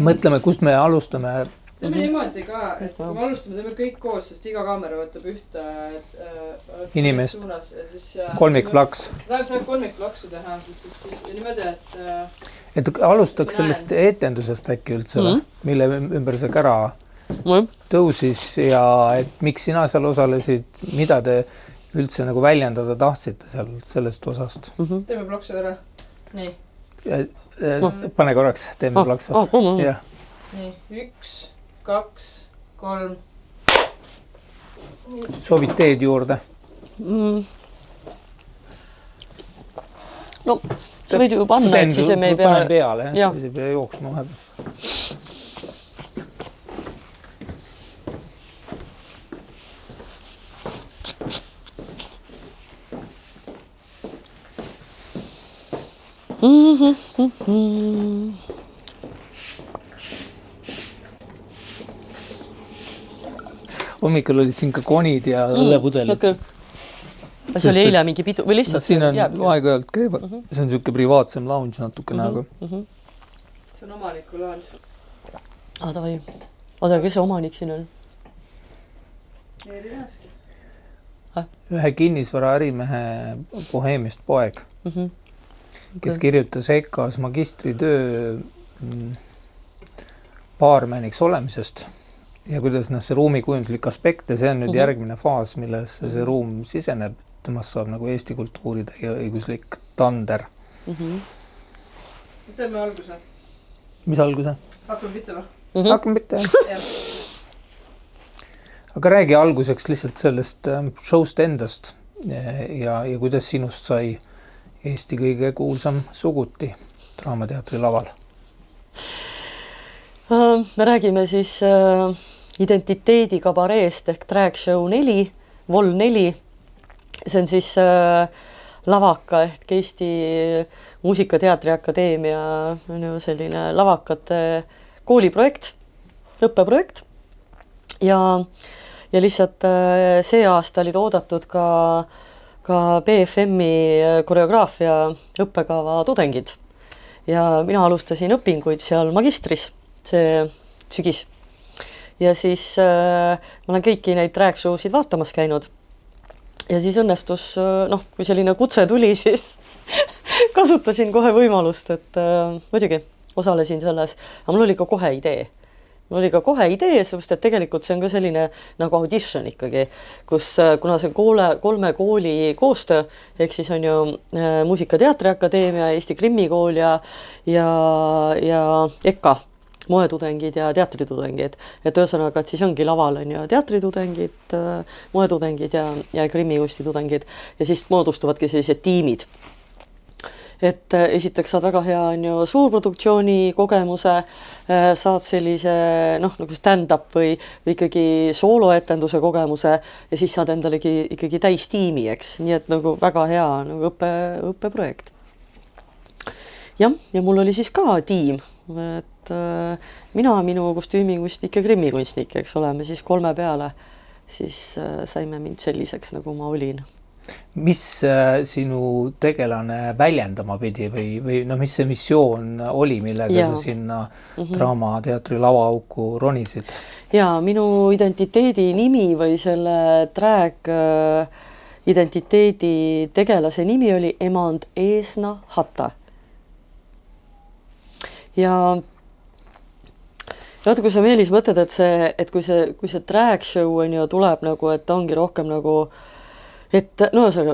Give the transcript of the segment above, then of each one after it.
Mõtleme, kust me alustame. Teeme niimoodi ka, et kui me alustame, teeme kõik koos, sest iga kaamera võtab ühte inimest. Suunas, ja siis, kolmikplaks. Saab kolmikplaksu teha, sest et siis niimoodi, et alustaks sellest etendusest äkki üldse, mille ümber see kära tõusis ja et miks sina seal osalesid, mida te üldse nagu väljendada tahtsite seal sellest osast. Teeme plaksu ära. Nii. Pane korraks, teeme plaksu. Nii, 1, 2, 3. Soovid teed juurde? No, sa võid ju panna, et siis me ei pea... Panen peale, siis ei pea jooksma vahepeal. Hommikul olid siin ka konid ja õllepudelid. Okay. See oli eile mingi pidu või lihtsalt? Siin on aeg-ajalt käivad. See on selline privaatsem lounge natuke näoga. See on omaniku lounge. Davai. Oda, kes see omanik siin on? Eeri Näski. Ühe kinnisvara ärimehe Boheemiast poeg, kes kirjutas EKAs magistritöö baarmeniks olemisest. Ja kuidas see ruumikujunduslik aspekt ja see on nüüd järgmine faas, milles see ruum siseneb, temast saab nagu Eesti kultuuride ja õiguslik tander. Teeme alguse. Mis alguse? Hakkame pihta või? Hakkame pihta, jah. Aga räägi alguseks lihtsalt sellest showst endast ja kuidas sinust sai Eesti kõige kuulsam Suguti Draamateatri laval. Me räägime siis identiteedi kabareest ehk Drag Show 4, Vol 4. See on siis lavaka ehk Eesti Muusikateatri Akadeemia selline lavakate kooliprojekt, õppeprojekt. Ja lihtsalt see aasta olid oodatud ka BFM-i koreograafia õppekava tudengid. Ja mina alustasin õpinguid seal magistris see sügis. Ja siis ma olen kõiki neid drag show'sid vaatamas käinud. Ja siis õnnestus, kui selline kutse tuli, siis kasutasin kohe võimalust, et muidugi osalesin selles. Aga mul oli ka kohe idee. Sellepärast, et tegelikult see on ka selline nagu audition ikkagi, kuna see kolme kooli koostöö, ehk siis on ju Muusikateatri Akadeemia, Eesti Krimmikool ja EKA, moetudengid ja teatritudengid. Et ühesõnaga, et siis ongi laval on ju teatritudengid, moetudengid ja krimmikunstitudengid ja siis moodustuvadki sellised tiimid. Et esiteks saad väga hea on ju suurproduktsiooni kogemuse, saad sellise nagu stand-up või ikkagi sooloetenduse kogemuse ja siis saad endalegi ikkagi täistiimi, eks. Nii et nagu väga hea nagu õppeprojekt. Ja mul oli siis ka tiim, et minu kostüümikunstnik ja krimmikunstnik, eks oleme siis 3 peale, siis saime mind selliseks, nagu ma olin. Mis sinu tegelane väljendama pidi või mis see missioon oli, millega sa sinna Draamateatri lavaauku ronisid? Ja minu identiteedi nimi või selle drag identiteedi tegelase nimi oli Emand Eesna Hata. Ja kui sa Meelis mõtled, et kui see drag show on ju tuleb nagu, et ongi rohkem nagu et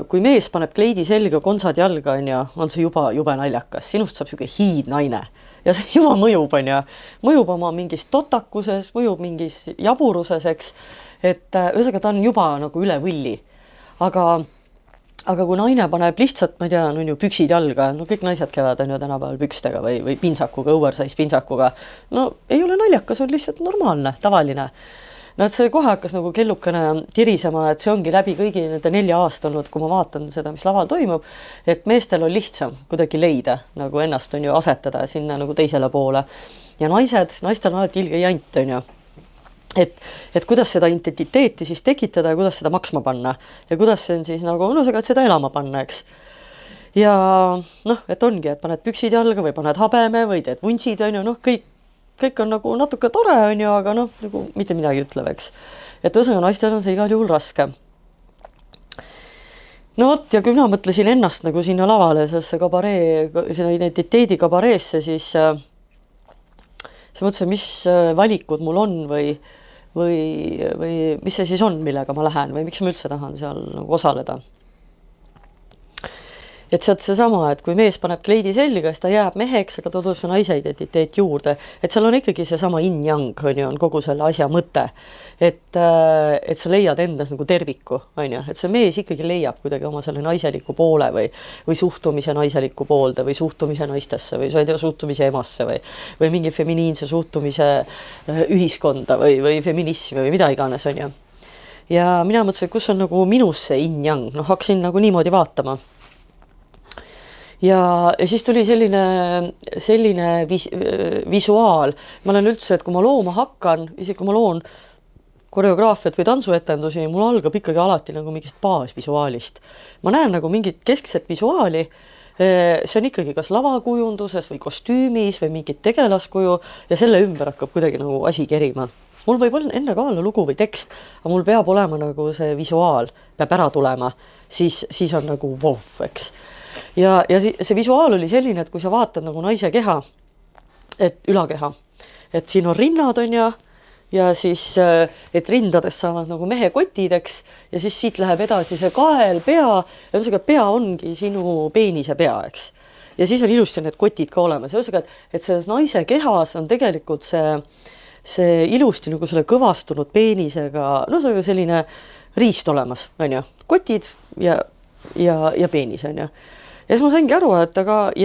kui mees paneb kleidi selga, konsad jalga on see juba naljakas. Sinust saab selline hiidnaine ja see juba mõjub on ju. Mõjub oma mingis totakuses, mõjub mingis jaburuses, eks. Et ühesõnaga ta on juba nagu üle võlli. Aga kui naine paneb lihtsalt, ma ei tea, on ju püksid jalga, kõik naised käivad on ju tänapäeval pükstega või pintsakuga, oversize pintsakuga. Ei ole naljakas, on lihtsalt normaalne, tavaline. Et see kohe hakkas nagu kellukene tirisema, et see ongi läbi kõigi nende 4 aasta olnud, kui ma vaatan seda, mis laval toimub, et meestel on lihtsam kuidagi leida, nagu ennast on ju asetada sinna nagu teisele poole. Ja naistel on alati ilge jant on ju. Et kuidas seda identiteeti siis tekitada ja kuidas seda maksma panna ja kuidas see on siis nagu, et seda elama panna, eks. Ja et ongi, et paned püksid jalga või paned habeme või teed vuntsid on ju, kõik kõik on nagu natuke tore, on ju, aga noh, nagu mitte midagi ütlev, eks. Et ühesõnaga naistel on see igal juhul raske. No vot, ja kui mina mõtlesin ennast nagu sinna lavale, sellesse kabaree, sinna identiteedi kabareesse, siis mõtlesin, mis valikud mul on või mis see siis on, millega ma lähen või miks ma üldse tahan seal nagu osaleda. Et sealt seesama, et kui mees paneb kleidi selga, siis ta jääb meheks, aga ta tuleb see naise identiteet juurde. Et seal on ikkagi seesama yin-yang, on kogu selle asja mõte. Et sa leiad endas nagu terviku, on ju. Et see mees ikkagi leiab kuidagi oma selle naiseliku poole või suhtumise naiseliku poolde või suhtumise naistesse või sa ei tea, suhtumise emasse või mingi feminiinse suhtumise ühiskonda või feminismi või mida iganes, on ju. Ja mina mõtlesin, et kus on nagu minus see yin-yang, noh, hakkasin nagu niimoodi vaatama. Ja siis tuli selline visuaal. Ma olen üldse, et kui ma looma hakkan, isegi kui ma loon koreograafiat või tantsuetendusi, mul algab ikkagi alati nagu mingist baasvisuaalist. Ma näen nagu mingit keskset visuaali. See on ikkagi kas lavakujunduses või kostüümis või mingit tegelaskuju ja selle ümber hakkab kuidagi nagu asi kerima. Mul võib enne ka olla lugu või tekst, aga mul peab olema nagu see visuaal, peab ära tulema. Siis on nagu wow, eks. Ja see visuaal oli selline, et kui sa vaatad nagu naise keha, et ülakeha, et siin on rinnad, on ja siis, et rindades saavad nagu mehe kotideks ja siis siit läheb edasi see kael, pea, ja ühesõnaga pea ongi sinu peenise pea, eks. Ja siis on ilusti need kotid ka olemas. Ühesõnaga, et selles naise kehas on tegelikult see ilusti nagu selle kõvastunud peenisega, no see on selline riist olemas, on ju, kotid ja peenis, on ju. Ja siis ma saingi aru, et aga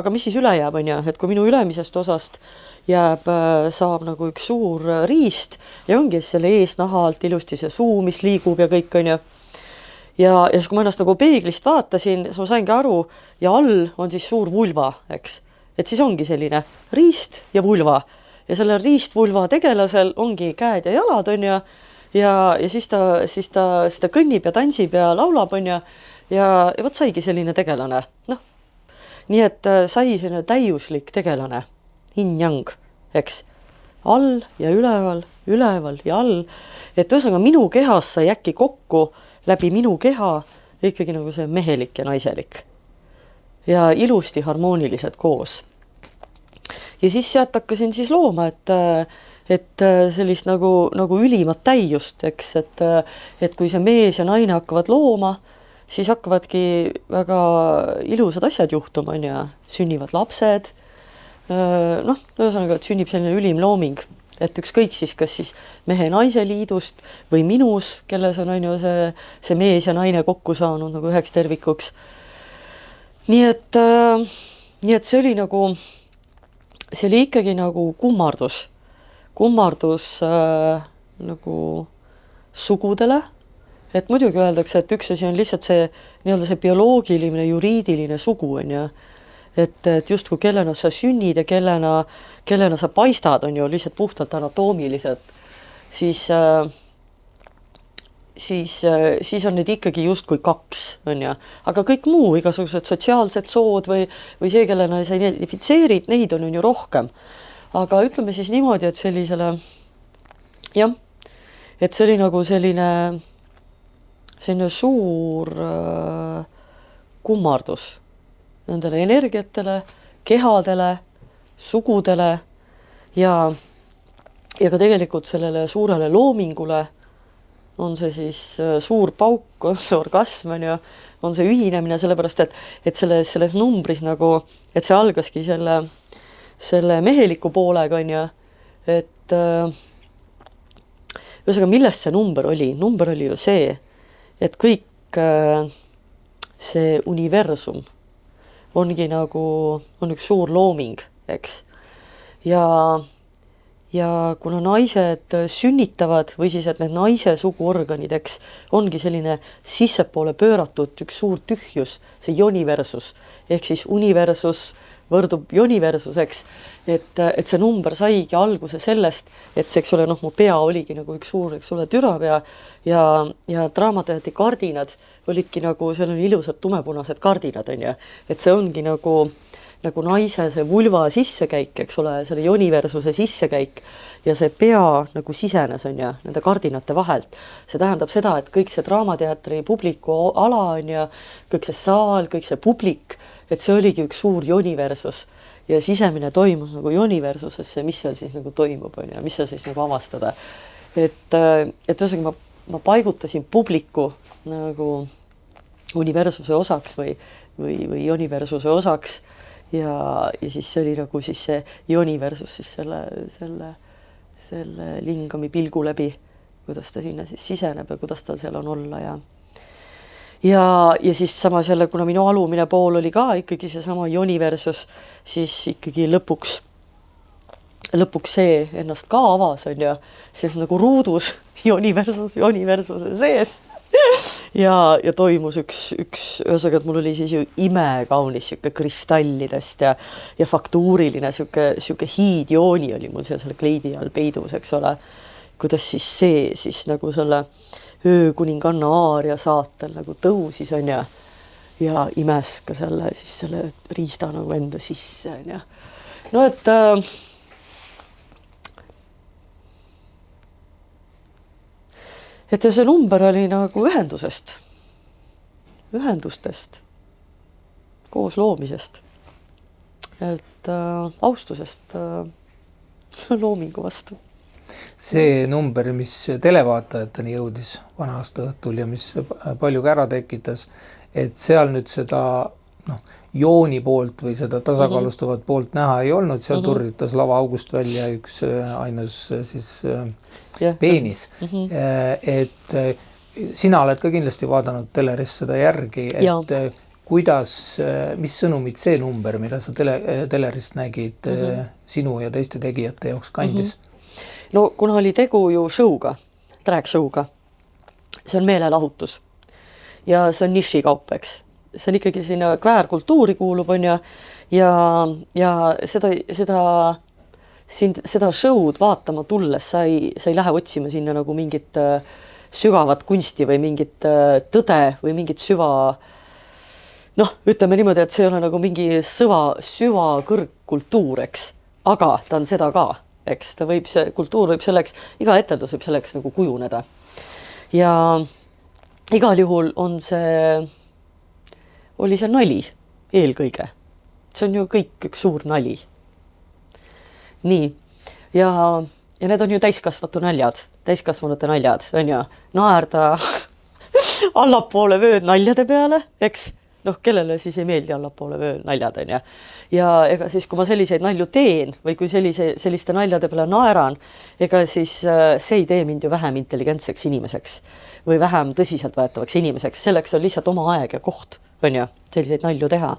mis siis üle jääb, on ju, et kui minu ülemisest osast saab nagu üks suur riist ja ongi selle eesnaha alt ilusti see suu, mis liigub ja kõik, on ju. Ja siis kui ma ennast nagu peeglist vaatasin, siis ma saingi aru ja all on siis suur vulva, eks. Et siis ongi selline riist ja vulva ja selle riistvulva tegelasel ongi käed ja jalad, on ju. Ja siis ta kõnnib ja tantsib ja laulab, on ju. Ja võt saigi selline tegelane. Noh, nii et sai selline täiuslik tegelane. Yin-yang, eks. All ja üleval ja all. Et ühesõnaga minu kehas sai äkki kokku läbi minu keha ikkagi nagu see mehelik ja naiselik. Ja ilusti harmoonilised koos. Ja siis sealt hakkasin siis looma, et sellist nagu ülimat täiust, eks. Et kui see mees ja naine hakkavad looma, siis hakkavadki väga ilusad asjad juhtuma, on ja sünnivad lapsed. Noh, ühesõnaga, et sünnib selline ülim looming, et ükskõik siis, kas siis mehe naise liidust või minus, kelles on ju see mees ja naine kokku saanud nagu üheks tervikuks. Nii et see oli ikkagi nagu kummardus nagu sugudele. Et muidugi öeldakse, et üks asi on lihtsalt see bioloogiline, juriidiline sugu, on ju. Et just kui kellena sa sünnid ja kellena sa paistad, on ju lihtsalt puhtalt anatoomiliselt, siis on neid ikkagi just kui kaks, on ju. Aga kõik muu, igasugused sotsiaalsed sood või see, kellena sa identifitseerid, neid on ju rohkem. Aga ütleme siis niimoodi, et sellisele, jah, et see oli nagu selline suur kummardus nendele energiatele, kehadele, sugudele ja ka tegelikult sellele suurele loomingule on see siis suur pauk, on see orgasm, on see ühinemine, sellepärast, et selles numbris nagu, et see algaski selle meheliku poolega, on ju, et ühesõnaga, millest see number oli? Number oli ju see, et kõik see universum ongi nagu, on üks suur looming, eks. Ja kuna naised sünnitavad või siis, et need naise suguorganid, eks, ongi selline sissepoole pööratud üks suur tühjus, see universus, ehk siis universus võrdub universuseks, et see number saigi alguse sellest, et see, eks ole, noh, mu pea oligi nagu üks suur, eks ole, türapea ja draamateatri kardinad olidki nagu, seal on ilusad tumepunased kardinad, on ju, et see ongi nagu nagu naise see vulva sissekäik, eks ole, selle joniversuse sissekäik ja see pea nagu sisenes, on ju, nende kardinate vahelt. See tähendab seda, et kõik see Draamateatri publiku ala on ju, kõik see saal, kõik see publik, et see oligi üks suur joniversus ja sisemine toimus nagu joniversusesse, mis seal siis nagu toimub, on ju, mis seal siis nagu avastada. Et ühesõnaga ma paigutasin publiku nagu universuse osaks või joniversuse osaks ja siis see oli nagu siis see joniversus siis selle lingami pilgu läbi, kuidas ta sinna siis siseneb ja kuidas tal seal on olla ja siis samas jälle, kuna minu alumine pool oli ka ikkagi seesama joniversus, siis ikkagi lõpuks see ennast ka avas, on ju, siis nagu ruudus joniversuse sees ja toimus üks ühesõnaga, et mul oli siis ju imekaunis siuke kristallidest ja faktuuriline siuke hiidjooni oli mul seal kleidi all peidus, eks ole, kuidas siis see siis nagu selle öökuninganna aaria saatel nagu tõusis, on ju, ja imes ka selle riista nagu enda sisse, on ju. No et see number oli nagu ühendustest, koos loomisest, et austusest loomingu vastu. See number, mis televaatajateni jõudis vana aasta õhtul ja mis palju ka ära tekitas, et seal nüüd seda jooni poolt või seda tasakaalustavat poolt näha ei olnud, seal turritas lavaaugust välja üks ainus siis peenis. Et sina oled ka kindlasti vaadanud telerist seda järgi, et kuidas, mis sõnumit see number, mida sa telerist nägid, sinu ja teiste tegijate jaoks kandis? No kuna oli tegu ju show'ga, drag show'ga, see on meelelahutus ja see on nišikaup, eks. See on ikkagi sinna kväärkultuuri kuulub, on ja seda show'd vaatama tulles sa ei lähe otsima sinna nagu mingit sügavat kunsti või mingit tõde või mingit ütleme niimoodi, et see ei ole nagu mingi süva kõrgkultuur, eks, aga ta on seda ka, eks, kultuur võib selleks, iga etendus võib selleks nagu kujuneda. Ja igal juhul oli see nali eelkõige. See on ju kõik üks suur nali. Nii, ja need on ju täiskasvanute naljad, on ju, naerda allapoole vööd naljade peale, eks, kellele siis ei meeldi allapoole vööd naljad, on ju. Ja ega siis, kui ma selliseid nalju teen või kui selliste naljade peale naeran, ega siis see ei tee mind ju vähem intelligentseks inimeseks või vähem tõsiseltvõetavaks inimeseks, selleks on lihtsalt oma aeg ja koht, on ju, selliseid nalju teha.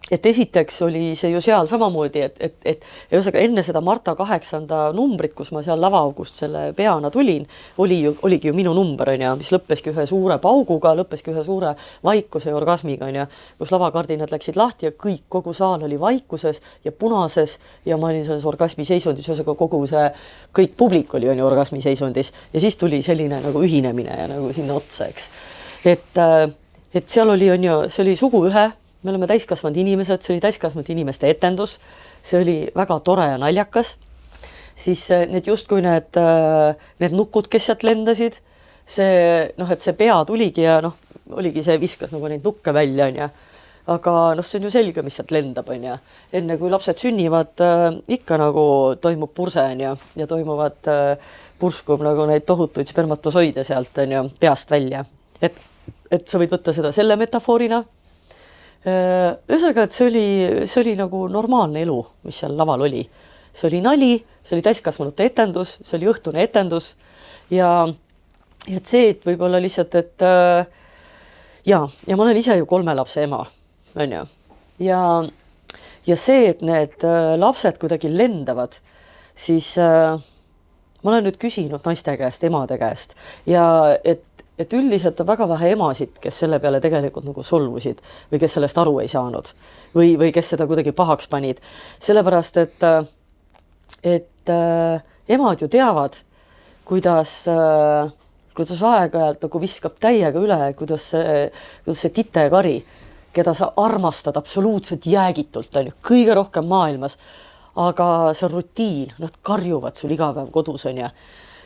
Et esiteks oli see ju seal samamoodi, et enne seda Marta 8. numbrit, kus ma seal lavaaugust selle peana tulin, oligi ju minu number, on ju, mis lõppeski ühe suure pauguga, lõppeski ühe suure vaikuse ja orgasmiga, on ju, kus lavakardinad läksid lahti ja kogu saal oli vaikuses ja punases ja ma olin selles orgasmi seisundis, kõik publik oli orgasmi seisundis ja siis tuli selline nagu ühinemine ja nagu sinna otsa, eks. Et seal oli, on ju, see oli sugu ühe, me oleme täiskasvanud inimesed, see oli täiskasvanud inimeste etendus, see oli väga tore ja naljakas, siis need justkui need nukud, kes sealt lendasid, et see pea tuligi ja oligi see, viskas nagu neid nukke välja, on ju. Aga see on ju selge, mis sealt lendab, on ju. Enne kui lapsed sünnivad, ikka nagu toimub purse, on ju, ja toimuvad purskub nagu neid tohutuid spermatosoide sealt, on ju, peast välja. Et sa võid võtta seda selle metafoorina. Ühesõnaga, et see oli nagu normaalne elu, mis seal laval oli. See oli nali, see oli täiskasvanute etendus, see oli õhtune etendus ja et see, et võib-olla lihtsalt, et ja ma olen ise ju 3 lapse ema, on ju. Ja see, et need lapsed kuidagi lendavad, siis ma olen nüüd küsinud naiste käest, emade käest ja et üldiselt on väga vähe emasid, kes selle peale tegelikult nagu solvusid või kes sellest aru ei saanud või kes seda kuidagi pahaks panid. Sellepärast, et emad ju teavad, kuidas aeg-ajalt nagu viskab täiega üle, kuidas see titekari, keda sa armastad absoluutselt jäägitult, on ju, kõige rohkem maailmas, aga see on rutiin, nad karjuvad sul iga päev kodus, on ju,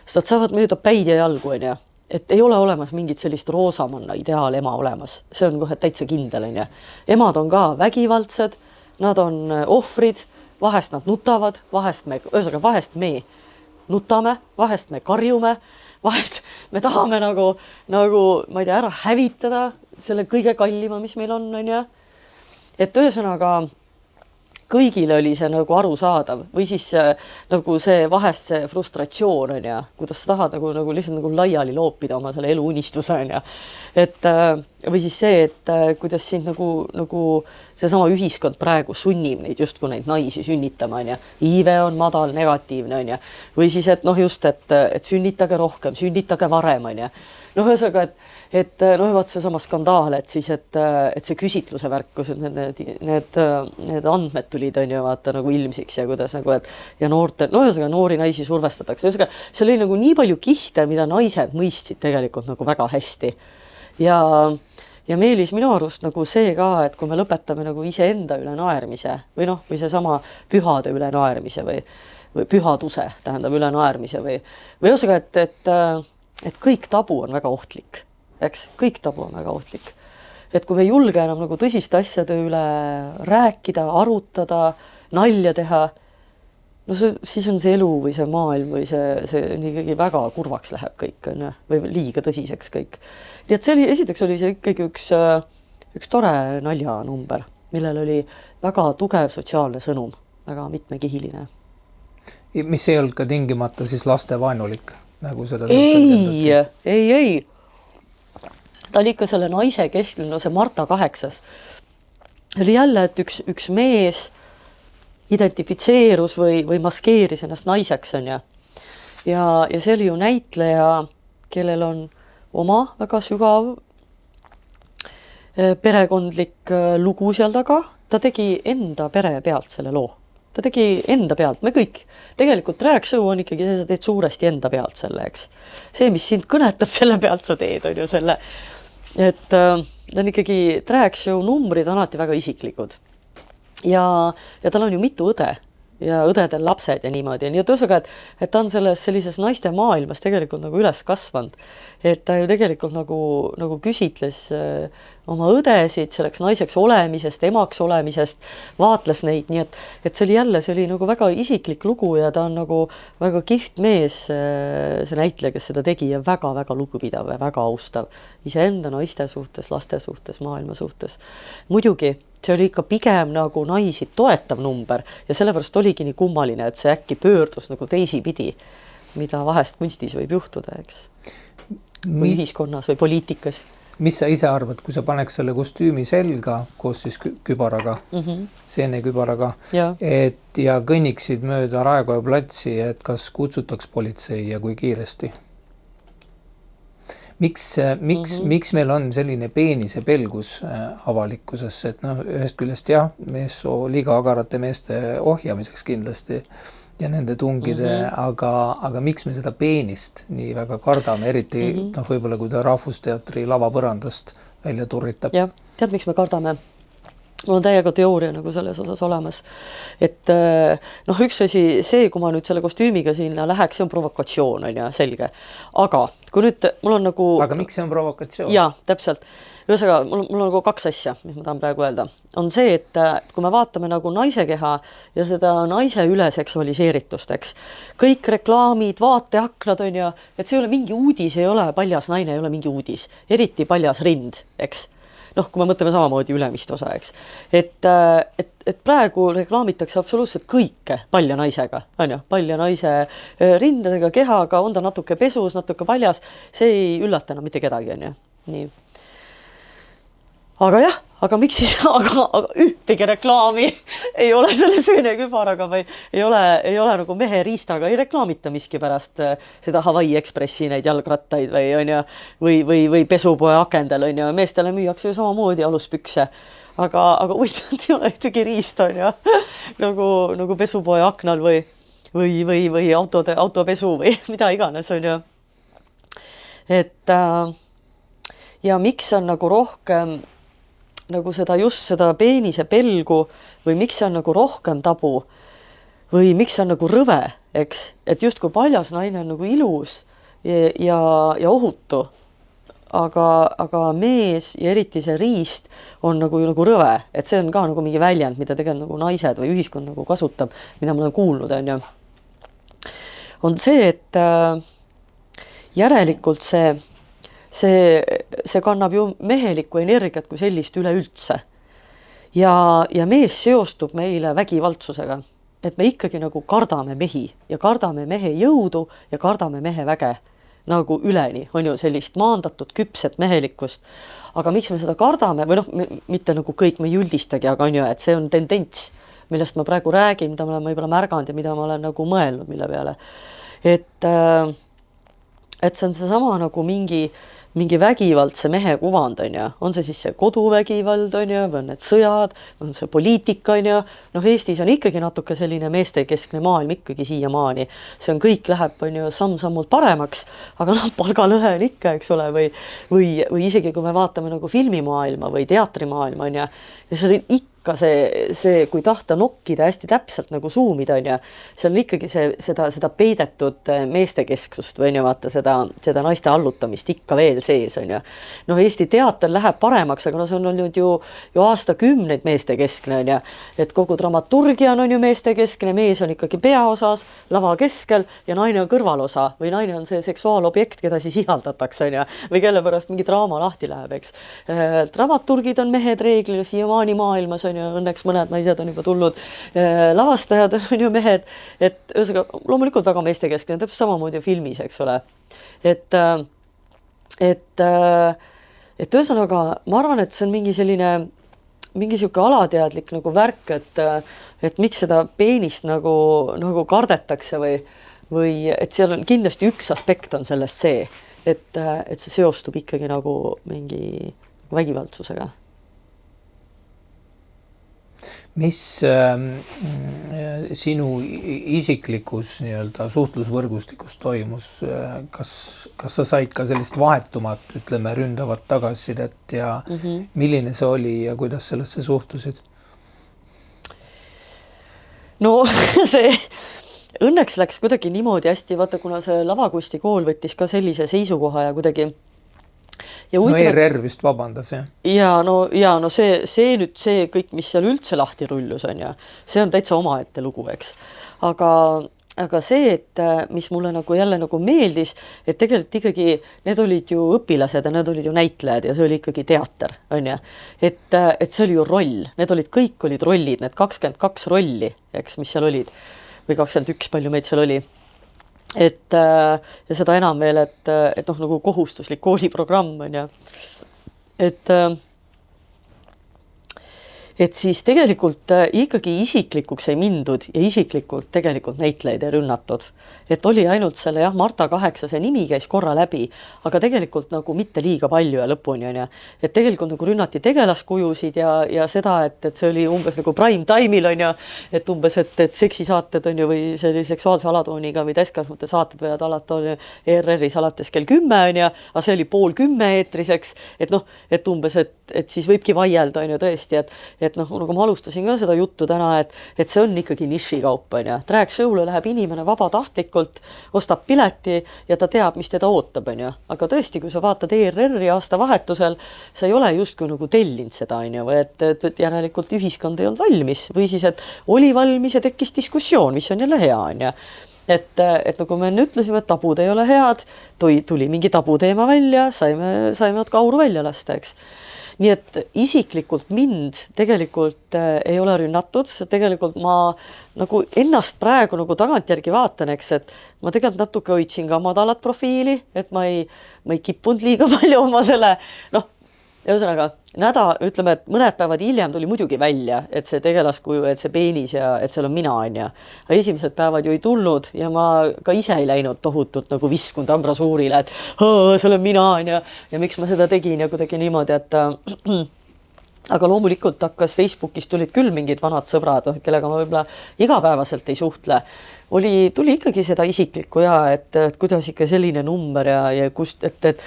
sest nad saavad mööda päid ja jalgu, on ju, et ei ole olemas mingit sellist roosamanna ideaalema olemas, see on kohe täitsa kindel, on ju. Emad on ka vägivaldsed, nad on ohvrid, vahest nad nutavad, vahest me nutame, vahest me karjume, vahest me tahame nagu ma ei tea, ära hävitada selle kõige kallima, mis meil on ju. Et ühesõnaga kõigile oli see nagu arusaadav või siis nagu see vahest see frustratsioon on ja kuidas sa tahad nagu lihtsalt nagu laiali loopida oma selle elu unistuse on ja. Et või siis see, et kuidas siin nagu seesama ühiskond praegu sunnib neid justkui neid naisi sünnitama on ja. Iive on madal, negatiivne on ja. Või siis, et just, et sünnitage rohkem, sünnitage varem on ja. Ühesõnaga, et vaat seesama skandaal, et siis, et see küsitluse värk, kus need andmed tulid, on ju, vaata nagu ilmsiks ja kuidas nagu, et ja noori naisi survestatakse. Ühesõnaga, see oli nagu nii palju kihte, mida naised mõistsid tegelikult nagu väga hästi. Ja Meelis minu arust nagu see ka, et kui me lõpetame nagu iseenda üle naermise või või seesama pühade üle naermise või pühaduse tähendab üle naermise või ühesõnaga, et kõik tabu on väga ohtlik, eks? Kõik tabu on väga ohtlik. Et kui me ei julge enam nagu tõsiste asjade üle rääkida, arutada, nalja teha, siis on see elu või see maailm või see ikkagi väga kurvaks läheb kõik, on ju, või liiga tõsiseks kõik. Nii et esiteks oli see ikkagi üks tore naljanumber, millel oli väga tugev sotsiaalne sõnum, väga mitmekihiline. Mis ei olnud ka tingimata siis lastevaenulik? Nagu seda ei. Ta oli ikka selle naise keskline, see Marta 8. Oli jälle, et üks mees identifitseerus või maskeeris ennast naiseks, on ju. Ja see oli ju näitleja, kellel on oma väga sügav perekondlik lugu seal taga. Ta tegi enda pere pealt selle loo. Ta tegi enda pealt, me kõik. Tegelikult drag show on ikkagi see, sa teed suuresti enda pealt selle, eks. See, mis sind kõnetab, selle pealt sa teed, on ju selle. Et ta on ikkagi drag show numbrid on alati väga isiklikud. Ja tal on ju mitu õde ja õdedel lapsed ja niimoodi. Ja nii et ühesõnaga, et ta on sellises naiste maailmas tegelikult nagu üles kasvanud. Et ta ju tegelikult nagu küsitles oma õdesid selleks naiseks olemisest, emaks olemisest, vaatles neid, nii et see oli nagu väga isiklik lugu ja ta on nagu väga kihvt mees, see näitleja, kes seda tegi ja väga-väga lugupidav ja väga austav iseenda naiste suhtes, laste suhtes, maailma suhtes. Muidugi, see oli ikka pigem nagu naisi toetav number ja sellepärast oligi nii kummaline, et see äkki pöördus nagu teisipidi, mida vahest kunstis võib juhtuda, eks? Või ühiskonnas või poliitikas. Mis sa ise arvad, kui sa paneks selle kostüümi selga koos siis kübaraga, seenekübaraga, ja kõnniksid mööda Raekoja platsi, et kas kutsutaks politsei ja kui kiiresti? Miks meil on selline peenise pelgus avalikkuses, et ühest küljest meessoo liiga agarate meeste ohjamiseks kindlasti ja nende tungide, aga miks me seda peenist nii väga kardame, eriti võib-olla kui ta Rahvusteatri lavapõrandast välja turritab? Jah, tead, miks me kardame? Mul on täiega teooria nagu selles osas olemas, et üks asi see, kui ma nüüd selle kostüümiga sinna läheks, see on provokatsioon, on ja selge. Aga kui nüüd mul on nagu... Aga miks see on provokatsioon? Jaa, täpselt. Ühesõnaga, mul on nagu kaks asja, mis ma tahan praegu öelda. On see, et kui me vaatame nagu naise keha ja seda naise üle seksualiseeritust, eks, kõik reklaamid, vaateaknad on ja, et see ei ole mingi uudis, ei ole paljas naine, ei ole mingi uudis, eriti paljas rind, eks. Kui me mõtleme samamoodi ülemist osa, eks. Et praegu reklaamitakse absoluutselt kõike palja naisega, on ju, palja naise rindadega, kehaga, on ta natuke pesus, natuke paljas, see ei üllata enam mitte kedagi, on ju, nii. Aga jah, aga miks siis, aga ühtegi reklaami ei ole selle seenekübaraga või ei ole nagu mehe riistaga, ei reklaamita miski pärast seda Hawaii Expressi neid jalgrattaid või on ju, või pesupoe akendel on ju, meestele müüakse ju samamoodi aluspükse, aga uistanud ei ole ühtegi riist on ju, nagu pesupoe aknal või autopesu või mida iganes on ju. Et ja miks on nagu rohkem nagu just seda peenise pelgu või miks see on nagu rohkem tabu või miks see on nagu rõve, eks, et justkui paljas naine on nagu ilus ja ohutu. Aga mees ja eriti see riist on nagu rõve, et see on ka nagu mingi väljend, mida tegelikult nagu naised või ühiskond nagu kasutab, mida ma olen kuulnud, on see, et järelikult see kannab ju mehelikku energiat kui sellist üleüldse. Ja mees seostub meile vägivaldsusega, et me ikkagi nagu kardame mehi ja kardame mehe jõudu ja kardame mehe väge. Nagu üleni, on ju sellist maandatud küpset mehelikkust. Aga miks me seda kardame, või mitte nagu kõik me ei üldistagi, aga on ju, et see on tendents, millest ma praegu räägin, mida ma olen võib-olla märganud ja mida ma olen nagu mõelnud, mille peale. Et see on seesama nagu mingi vägivaldse mehe kuvand, on see siis see koduvägivald, või on need sõjad, või on see poliitika, Eestis on ikkagi natuke selline meestekeskne maailm ikkagi siiamaani. See on kõik läheb, samm-sammult paremaks, aga palgalõhe on ikka, eks ole, või isegi kui me vaatame nagu filmimaailma või teatrimaailma, ja see on ikka see, kui tahta nokkida hästi täpselt nagu suumida, see on ikkagi seda peidetud meestekesksust või vaata seda naiste allutamist ikka veel sees, Eesti teater läheb paremaks, aga see on olnud ju aastakümneid meestekeskne, et kogu dramaturgia on ju meestekeskne, mees on ikkagi peaosas, lava keskel ja naine on kõrvalosa või naine on see seksuaalobjekt, keda siis ihaldatakse, või kelle pärast mingi draama lahti läheb, eks. Dramaturgid on mehed reeglina siiamaani maailmas, õnneks mõned naised on juba tulnud, lavastajad on ju mehed, et loomulikult väga meestekeskne, täpselt samamoodi filmis, eks ole. Et ühesõnaga, ma arvan, et see on mingi siuke alateadlik nagu värk, et miks seda peenist nagu kardetakse või et seal on kindlasti üks aspekt on sellest see, et see seostub ikkagi nagu mingi vägivaldsusega. Mis sinu isiklikus nii-öelda suhtlusvõrgustikus toimus? Kas sa said ka sellist vahetumat, ütleme, ründavat tagasisidet ja milline see oli ja kuidas sellesse suhtusid? No see õnneks läks kuidagi niimoodi hästi, vaata, kuna see Lavakunsti kool võttis ka sellise seisukoha ja kuidagi ERR vist vabandas, jah? Ja see nüüd see kõik, mis seal üldse lahti rullus on ja see on täitsa omaette lugu, eks. Aga see, et mis mulle nagu jälle nagu meeldis, et tegelikult ikkagi need olid ju õpilased ja need olid ju näitlejad ja see oli ikkagi teater, on ja. Et see oli ju roll, kõik olid rollid, need 22 rolli, eks, mis seal olid, või 21, palju meid seal oli. Ja seda enam veel, et nagu kohustuslik kooliprogramm on ja et siis tegelikult ikkagi isiklikuks ei mindud ja isiklikult tegelikult näitlejaid ei rünnatud. Et oli ainult selle Marta 8 nimi käis korra läbi, aga tegelikult nagu mitte liiga palju ja lõpuni on ja. Et tegelikult nagu rünnati tegelaskujusid ja seda, et see oli umbes nagu prime time'il on ja, et umbes, et seksisaated on ju või see seksuaalse alatooniga või täiskasvanute saated võivad alati olla ERR-is alates kell 10 on ja, aga see oli 9:30 eetriseks, et umbes, et siis võibki vaielda on ju tõesti, et nagu ma alustasin ka seda juttu täna, et see on ikkagi nišikaup on ja. Drag show'le läheb inimene vabatahtlikult, ostab pileti ja ta teab, mis teda ootab on ja. Aga tõesti, kui sa vaatad ERR-i aastavahetusel, sa ei ole justkui nagu tellinud seda on ju, või et järelikult ühiskond ei olnud valmis või siis, et oli valmis ja tekkis diskussioon, mis on jälle hea on ja. Et nagu me enne ütlesime, et tabud ei ole head, tuli mingi tabuteema välja, saime kauru välja lasta, eks. Nii et isiklikult mind tegelikult ei ole rünnatud, tegelikult ma nagu ennast praegu nagu tagantjärgi vaatan, eks, et ma tegelikult natuke hoidsin ka madalat profiili, et ma ei kippunud liiga palju oma selle, ühesõnaga, ütleme, et mõned päevad hiljem tuli muidugi välja, et see tegelaskuju, et see peenis ja et seal on mina on ja. Aga esimesed päevad ju ei tulnud ja ma ka ise ei läinud tohutult nagu viskunud ambrasuurile, et seal on mina on ja miks ma seda tegin ja kuidagi niimoodi, et aga loomulikult hakkas Facebookis tulid küll mingid vanad sõbrad, kellega ma võib-olla igapäevaselt ei suhtle. Tuli ikkagi seda isiklikku ja, et kuidas ikka selline number ja kust, et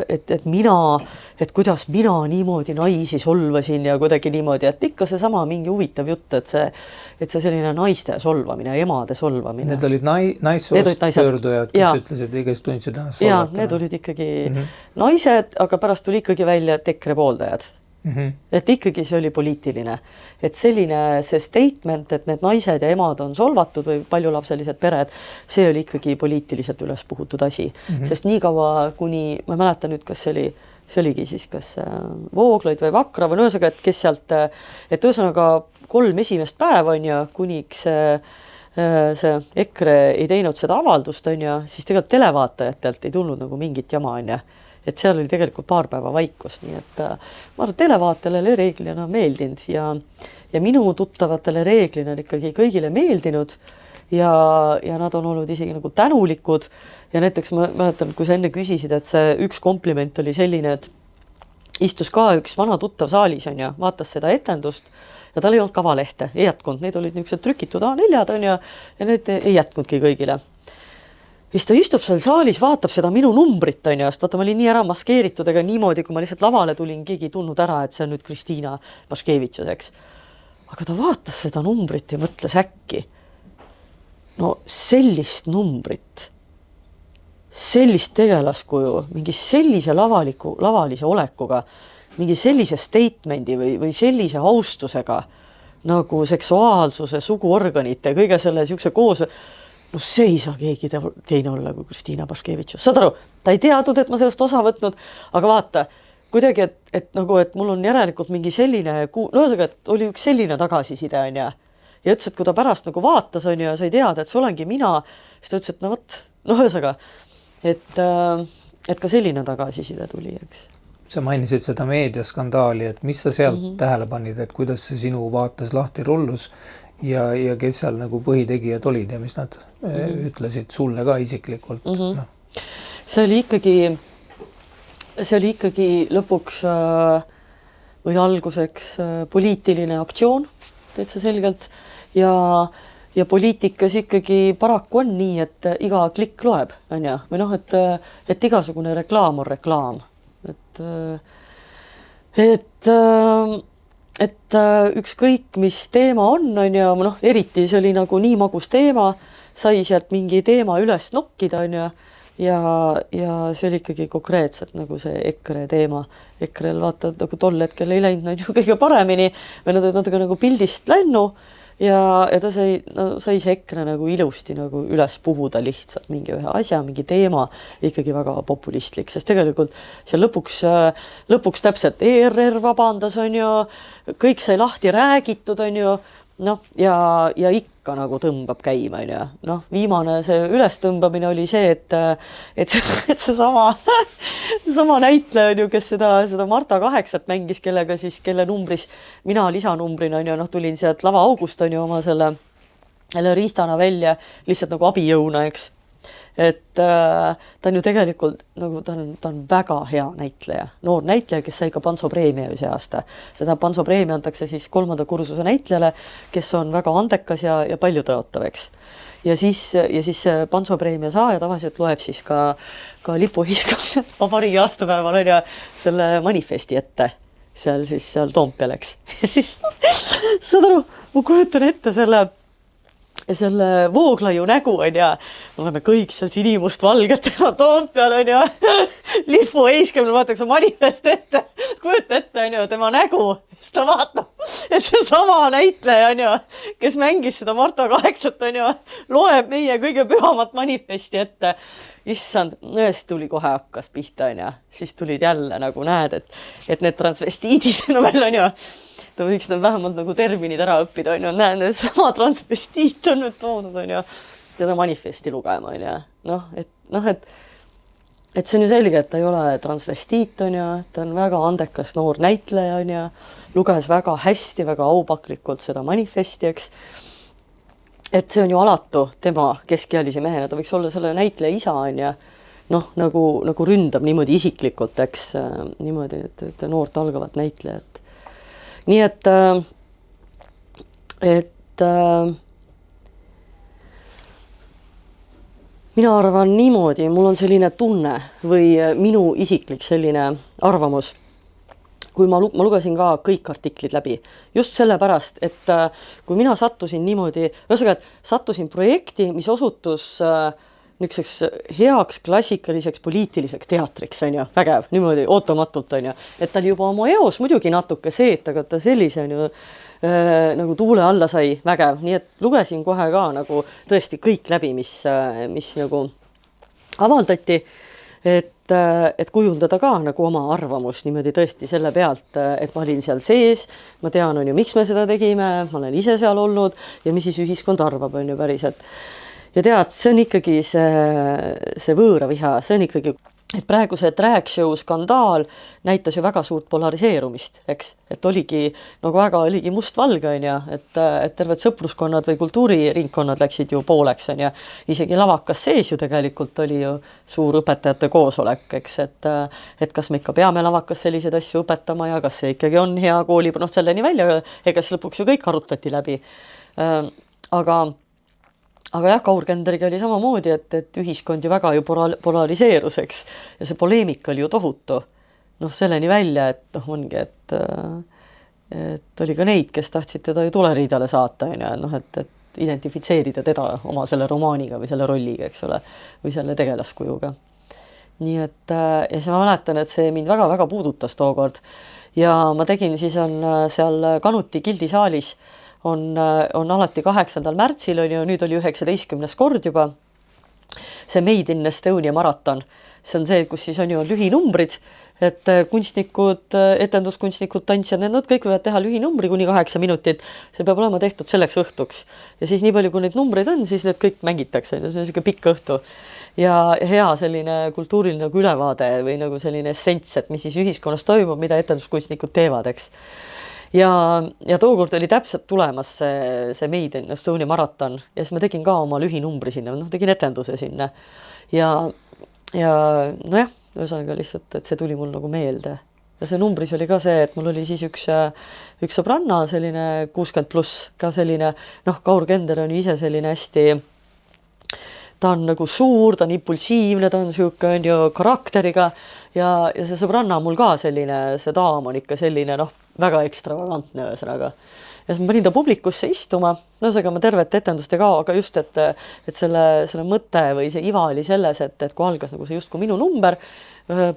et mina, et kuidas mina niimoodi naisi solvasin ja kuidagi niimoodi, et ikka seesama mingi huvitav jutt, et see selline naiste solvamine, emade solvamine. Need olid naissoost pöördujad, kes ütlesid, kes tundsid ennast solvatuna. Ja, need olid ikkagi naised, aga pärast tuli ikkagi välja, et EKRE pooldajad. Et ikkagi see oli poliitiline, et selline see statement, et need naised ja emad on solvatud või paljulapselised pered, see oli ikkagi poliitiliselt üles puhutud asi, sest nii kaua kuni, ma mäletan nüüd, kas see oligi siis kas Vooglaid või Vakra või ühesõnaga, et kes sealt, et ühesõnaga 3 esimest päeva on ja kuniks see EKRE ei teinud seda avaldust on ja siis tegelikult televaatajatelt ei tulnud nagu mingit jama on ja et seal oli tegelikult paar päeva vaikust, nii et ma arvan, televaatajale reeglina meeldinud ja minu tuttavatele reeglina ikkagi kõigile meeldinud ja nad on olnud isegi nagu tänulikud ja näiteks ma mäletan, kui sa enne küsisid, et see üks kompliment oli selline, et istus ka üks vana tuttav saalis on ja vaatas seda etendust ja tal ei olnud kavalehte, ei jätkunud, need olid niisugused trükitud A4-d on ja need ei jätkunudki kõigile. Siis ta istub seal saalis, vaatab seda minu numbrit on ja, sest vaata, ma olin nii ära maskeeritud, ega niimoodi, kui ma lihtsalt lavale tulin, keegi ei tulnud ära, et see on nüüd Kristiina Paškevitšus, eks. Aga ta vaatas seda numbrit ja mõtles äkki, no sellist numbrit, sellist tegelaskuju, mingi sellise lavalise olekuga, mingi sellise statemendi või sellise austusega nagu seksuaalsuse, suguorganite, kõige selle siukse koos. No see ei saa keegi teine olla kui Kristiina Paškevitšus. Saad aru, ta ei teadnud, et ma sellest osa võtnud, aga vaata, kuidagi, et mul on järelikult mingi selline, et oli üks selline tagasiside on ja ütles, et kui ta pärast nagu vaatas on ja sai teada, et see olengi mina, siis ta ütles, et no võt, ühesõnaga, et ka selline tagasiside tuli, eks. Sa mainisid seda meediaskandaali, et mis sa sealt tähele panid, et kuidas see sinu vaates lahti rullus ja kes seal nagu põhitegijad olid ja mis nad ütlesid sulle ka isiklikult? No. See oli ikkagi lõpuks või alguseks poliitiline aktsioon, täitsa selgelt, ja poliitikas ikkagi paraku on nii, et iga klikk loeb, on ja? Või noh, et igasugune reklaam on reklaam. Et ükskõik, mis teema on ja eriti see oli nagu nii magus teema, sai sealt mingi teema üles nokkida on ja see oli ikkagi konkreetselt nagu see EKRE teema. EKRE-l vaata nagu tol hetkel ei läinud kõige paremini või nad natuke nagu pildist lännu ja ta sai see EKRE nagu ilusti nagu üles puhuda lihtsalt mingi ühe asja, mingi teema ikkagi väga populistlik, sest tegelikult seal lõpuks täpselt ERR vabandas on ju, kõik sai lahti räägitud on ju, ja ikka nagu tõmbab käima on ju. Viimane see ülestõmbamine oli see, et see sama näitleja on ju, kes seda Marta 8 mängis, kellega siis, kelle numbris mina lisanumbrina on ju, tulin sealt lava august on ju oma selle riistana välja lihtsalt nagu abijõuna, eks. Et ta on ju tegelikult nagu ta on väga hea näitleja, noor näitleja, kes sai ka Panso preemia see aasta. Seda Panso preemia antakse siis 3. kursuse näitlejale, kes on väga andekas ja palju tõotav, eks. Ja siis Panso preemia saaja tavaliselt loeb siis ka lipuhiskamise vabariigi aastapäeval on ja selle manifesti ette seal Toompeal, eks. Ja siis saad aru, ma kujutan ette selle Vooglaiu nägu on ja me oleme kõik seal sinimustvalgetena Toompeal on ja lipu heiskemine, vaataks manifest ette, kujuta ette on ju tema nägu, siis ta vaatab, et see sama näitleja on ju, kes mängis seda Marta 8 on ju, loeb meie kõige pühamat manifesti ette. Issand, siis tuli kohe hakkas pihta on ja siis tulid jälle nagu näed, et need transvestiidid veel on ju, ta võiks vähemalt nagu terminid ära õppida on ju, näen, sama transvestiit on nüüd toodud on ju, teda manifesti lugema on ju, et see on ju selge, et ta ei ole transvestiit on ju, ta on väga andekas noor näitleja on ju, luges väga hästi, väga aupaklikult seda manifesti, eks. Et see on ju alatu tema keskealise mehena, ta võiks olla selle näitleja isa on ja nagu ründab niimoodi isiklikult, eks, niimoodi, et noort algavat näitlejat. Nii et mina arvan niimoodi, mul on selline tunne või minu isiklik selline arvamus, kui ma lugesin ka kõik artiklid läbi, just sellepärast, et kui mina sattusin niimoodi, ühesõnaga, et sattusin projekti, mis osutus niisuguseks heaks klassikaliseks poliitiliseks teatriks, on ju, vägev, niimoodi ootamatult, on ju, et ta oli juba oma eos muidugi natuke seet, aga ta sellise on ju nagu tuule alla sai, vägev, nii et lugesin kohe ka nagu tõesti kõik läbi, mis nagu avaldati, et kujundada ka nagu oma arvamus niimoodi tõesti selle pealt, et ma olin seal sees, ma tean, on ju, miks me seda tegime, ma olen ise seal olnud ja mis siis ühiskond arvab, on ju päriselt. Ja tead, see on ikkagi see võõraviha, see on ikkagi, et praegu see drag show skandaal näitas ju väga suurt polariseerumist, eks, et oligi nagu väga oligi mustvalge, on ju, et terved sõpruskonnad või kultuuriringkonnad läksid ju pooleks, on ju, isegi lavakas sees ju tegelikult oli ju suur õpetajate koosolek, eks, et kas me ikka peame lavakas selliseid asju õpetama ja kas see ikkagi on hea kooli, noh, selleni välja, ega siis lõpuks ju kõik arutati läbi. Aga jah, Kaur Kenderiga oli samamoodi, et ühiskond ju väga ju polariseerus, eks, ja see poleemika oli ju tohutu. Noh, selleni välja, et ongi, et oli ka neid, kes tahtsid teda ju tuleriidale saata, noh, et identifitseerida teda oma selle romaaniga või selle rolliga, eks ole, või selle tegelaskujuga. Nii et, ja siis ma mäletan, et see mind väga-väga puudutas tookord ja ma tegin, siis on seal Kanuti gildisaalis on alati 8. märtsil, on ju, nüüd oli 19. kord juba see Made in Estonia maraton. See on see, kus siis on ju lühinumbrid, et kunstnikud, etenduskunstnikud, tantsijad, need kõik võivad teha lühinumbri kuni 8 minutit. See peab olema tehtud selleks õhtuks. Ja siis nii palju, kui neid numbreid on, siis need kõik mängitakse. See on selline pikk õhtu. Ja hea selline kultuuriline nagu ülevaade või nagu selline essents, et mis siis ühiskonnas toimub, mida etenduskunstnikud teevad, eks. Ja tookord oli täpselt tulemas see Made in Estonia maraton ja siis ma tegin ka oma lühinumbri sinna, tegin etenduse sinna ja nojah, ühesõnaga lihtsalt, et see tuli mul nagu meelde ja see numbris oli ka see, et mul oli siis üks sõbranna, selline 60+, ka selline, noh, Kaur Kender on ise selline hästi, ta on nagu suur, ta on impulsiivne, ta on siuke, on ju, karakteriga ja see sõbranna mul ka selline, see daam on ikka selline, noh, väga ekstravagantne ühesõnaga. Ja siis ma panin ta publikusse istuma, ühesõnaga ma tervet etendust ei kao, aga just, et selle mõte või see iva oli selles, et kui algas nagu see justkui minu number,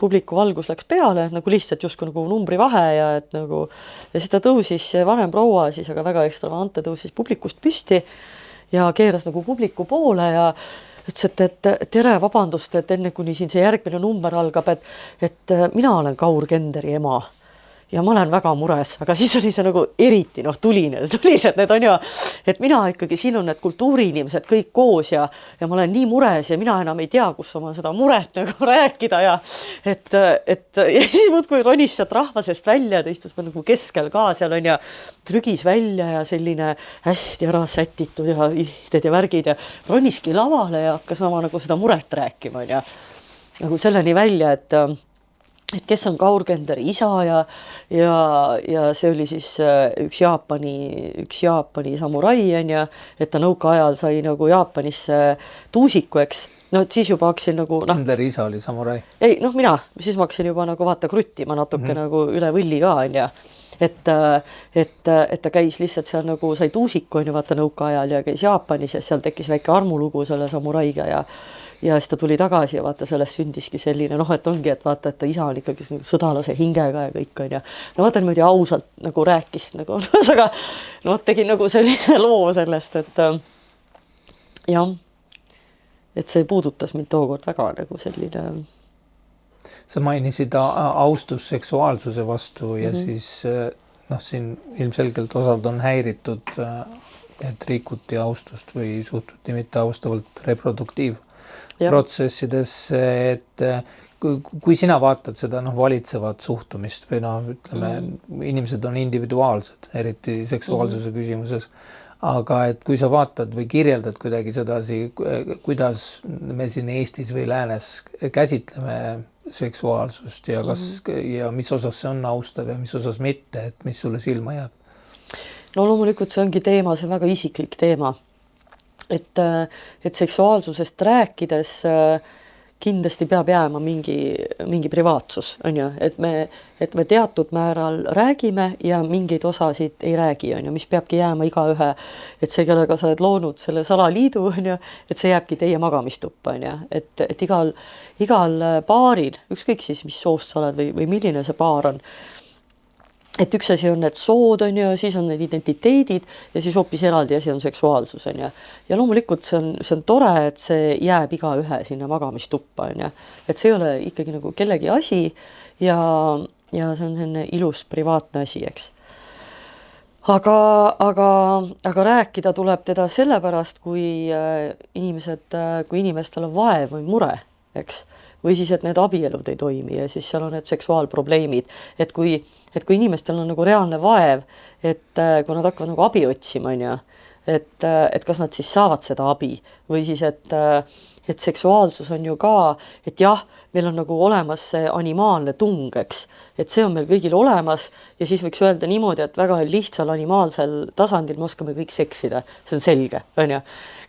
publiku valgus läks peale, nagu lihtsalt justkui nagu numbri vahe ja et nagu, ja siis ta tõusis, vanem proua siis, aga väga ekstravagantne, tõusis publikust püsti ja keeras nagu publiku poole ja ütles, et tere, vabandust, et enne kuni siin see järgmine number algab, et mina olen Kaur Kenderi ema ja ma olen väga mures, aga siis oli see nagu eriti, noh, tuline, et need on ju, et mina ikkagi, siin on need kultuuriinimesed kõik koos ja ma olen nii mures ja mina enam ei tea, kus oma seda muret nagu rääkida ja ja siis muudkui ronis sealt rahvasest välja, ta istus nagu keskel ka seal on ja trügis välja ja selline hästi ära sätitud ja ihted ja värgid ja roniski lavale ja hakkas oma nagu seda muret rääkima ja nagu selleni välja, et kes on Kaur Kenderi isa ja see oli siis üks Jaapani samurai on ja, et ta nõukaajal sai nagu Jaapanisse tuusiku, eks. No et siis juba hakkasin nagu... Kenderi isa oli samurai? Ei, noh mina, siis ma hakkasin juba nagu vaata kruttima natuke nagu üle võlli ka on ja et ta käis lihtsalt seal nagu sai tuusiku on ju vaata nõukaajal ja käis Jaapanis ja seal tekkis väike armulugu selle samuraiga ja siis ta tuli tagasi ja vaata, sellest sündiski selline, noh, et ongi, et vaata, et ta isa on ikkagi sõdalase hingega ja kõik on ja no vaata niimoodi ausalt nagu rääkis nagu, aga no tegin nagu sellise loo sellest, et jah, et see puudutas mind tookord väga nagu selline. Sa mainisid austus seksuaalsuse vastu ja siis noh, siin ilmselgelt osad on häiritud, et rikuti austust või suhtuti mitte austavalt reproduktiivprotsessidesse, et kui sina vaatad seda valitsevat suhtumist või ütleme, inimesed on individuaalsed, eriti seksuaalsuse küsimuses, aga et kui sa vaatad või kirjeldad kuidagi sedasi, kuidas me siin Eestis või Läänes käsitleme seksuaalsust ja ja mis osas see on austav ja mis osas mitte, et mis sulle silma jääb? No loomulikult see ongi teema, see on väga isiklik teema. et seksuaalsusest rääkides kindlasti peab jääma mingi privaatsus, on ju, et me teatud määral räägime ja mingeid osasid ei räägi, on ju, mis peabki jääma igaühe, et see, kellega sa oled loonud selle salaliidu, on ju, et see jääbki teie magamistuppa, on ju, et igal paaril, ükskõik siis, mis soost sa oled või milline see paar on, et üks asi on need sood, on ju, siis on need identiteedid ja siis hoopis eraldi asi on seksuaalsus, on ju. Ja loomulikult see on tore, et see jääb igaühe sinna magamistuppa, on ju. Et see ei ole ikkagi nagu kellegi asi ja see on selline ilus privaatne asi, eks. Aga rääkida tuleb teda sellepärast, kui inimestel on vaev või mure, eks. Või siis, et need abielud ei toimi ja siis seal on need seksuaalprobleemid, et kui inimestel on nagu reaalne vaev, et kui nad hakkavad nagu abi otsima, on ju, et kas nad siis saavad seda abi või siis, et seksuaalsus on ju ka, et jah, meil on nagu olemas see animaalne tung, eks, et see on meil kõigil olemas ja siis võiks öelda niimoodi, et väga lihtsal animaalsel tasandil me oskame kõik seksida, see on selge, on ju.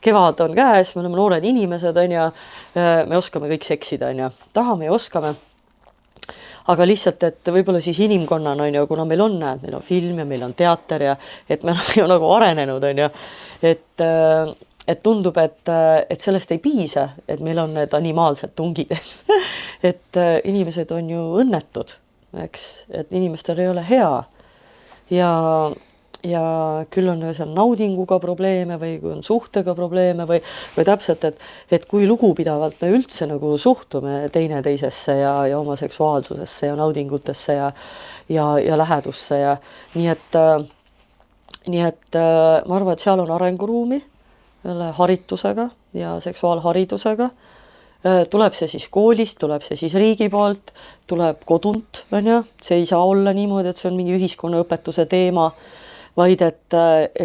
Kevad on käes, me oleme noored inimesed, on ju, me oskame kõik seksida, on ju, tahame ja oskame. Aga lihtsalt, et võib-olla siis inimkonnana, on ju, kuna meil on film ja meil on teater ja et me oleme ju nagu arenenud, on ju, et tundub, et sellest ei piisa, et meil on need animaalsed tungid, et inimesed on ju õnnetud, eks, et inimestel ei ole hea ja küll on seal naudinguga probleeme või kui on suhtega probleeme või täpselt, et kui lugupidavalt me üldse nagu suhtume teineteisesse ja oma seksuaalsusesse ja naudingutesse ja lähedusse ja nii et ma arvan, et seal on arenguruumi haritusega ja seksuaalharidusega. Tuleb see siis koolist, tuleb see siis riigi poolt, tuleb kodunt, on ju, see ei saa olla niimoodi, et see on mingi ühiskonnaõpetuse teema, vaid et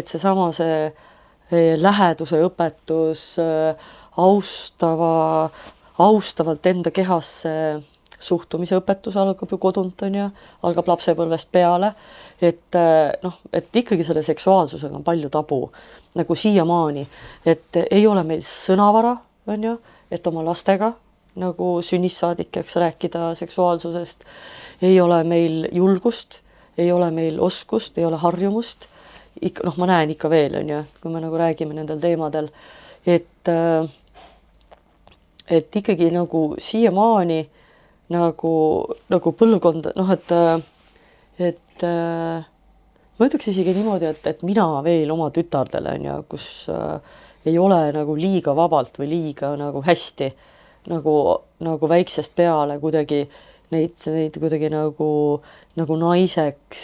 seesama läheduse õpetus, austavalt enda kehasse suhtumise õpetus algab ju kodunt, on ju, algab lapsepõlvest peale, et ikkagi selle seksuaalsusega on palju tabu, nagu siiamaani, et ei ole meil sõnavara, on ju, et oma lastega nagu sünnist saadik, eks, rääkida seksuaalsusest, ei ole meil julgust, ei ole meil oskust, ei ole harjumust, ma näen ikka veel, on ju, kui me nagu räägime nendel teemadel, et ikkagi nagu siiamaani nagu põlvkond, et ma ütleks isegi niimoodi, et mina veel oma tütardele, on ju, kus ei ole nagu liiga vabalt või liiga nagu hästi nagu väiksest peale kuidagi neid kuidagi nagu naiseks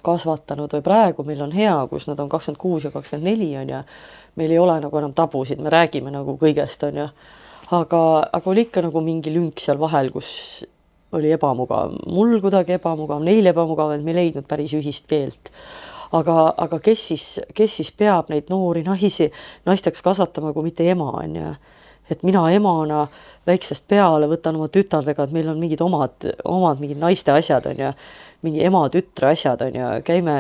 kasvatanud või praegu meil on hea, kus nad on 26 ja 24, on ju, meil ei ole nagu enam tabusid, me räägime nagu kõigest, on ju, aga oli ikka nagu mingi lünk seal vahel, kus oli ebamugav, mul kuidagi ebamugav, neil ebamugav, et me ei leidnud päris ühist keelt. Aga kes siis peab neid noori naisteks kasvatama, kui mitte ema, on ju, et mina emana väiksest peale võtan oma tütardega, et meil on mingid omad mingid naiste asjad, on ju, mingi ema-tütre asjad, on ju, käime,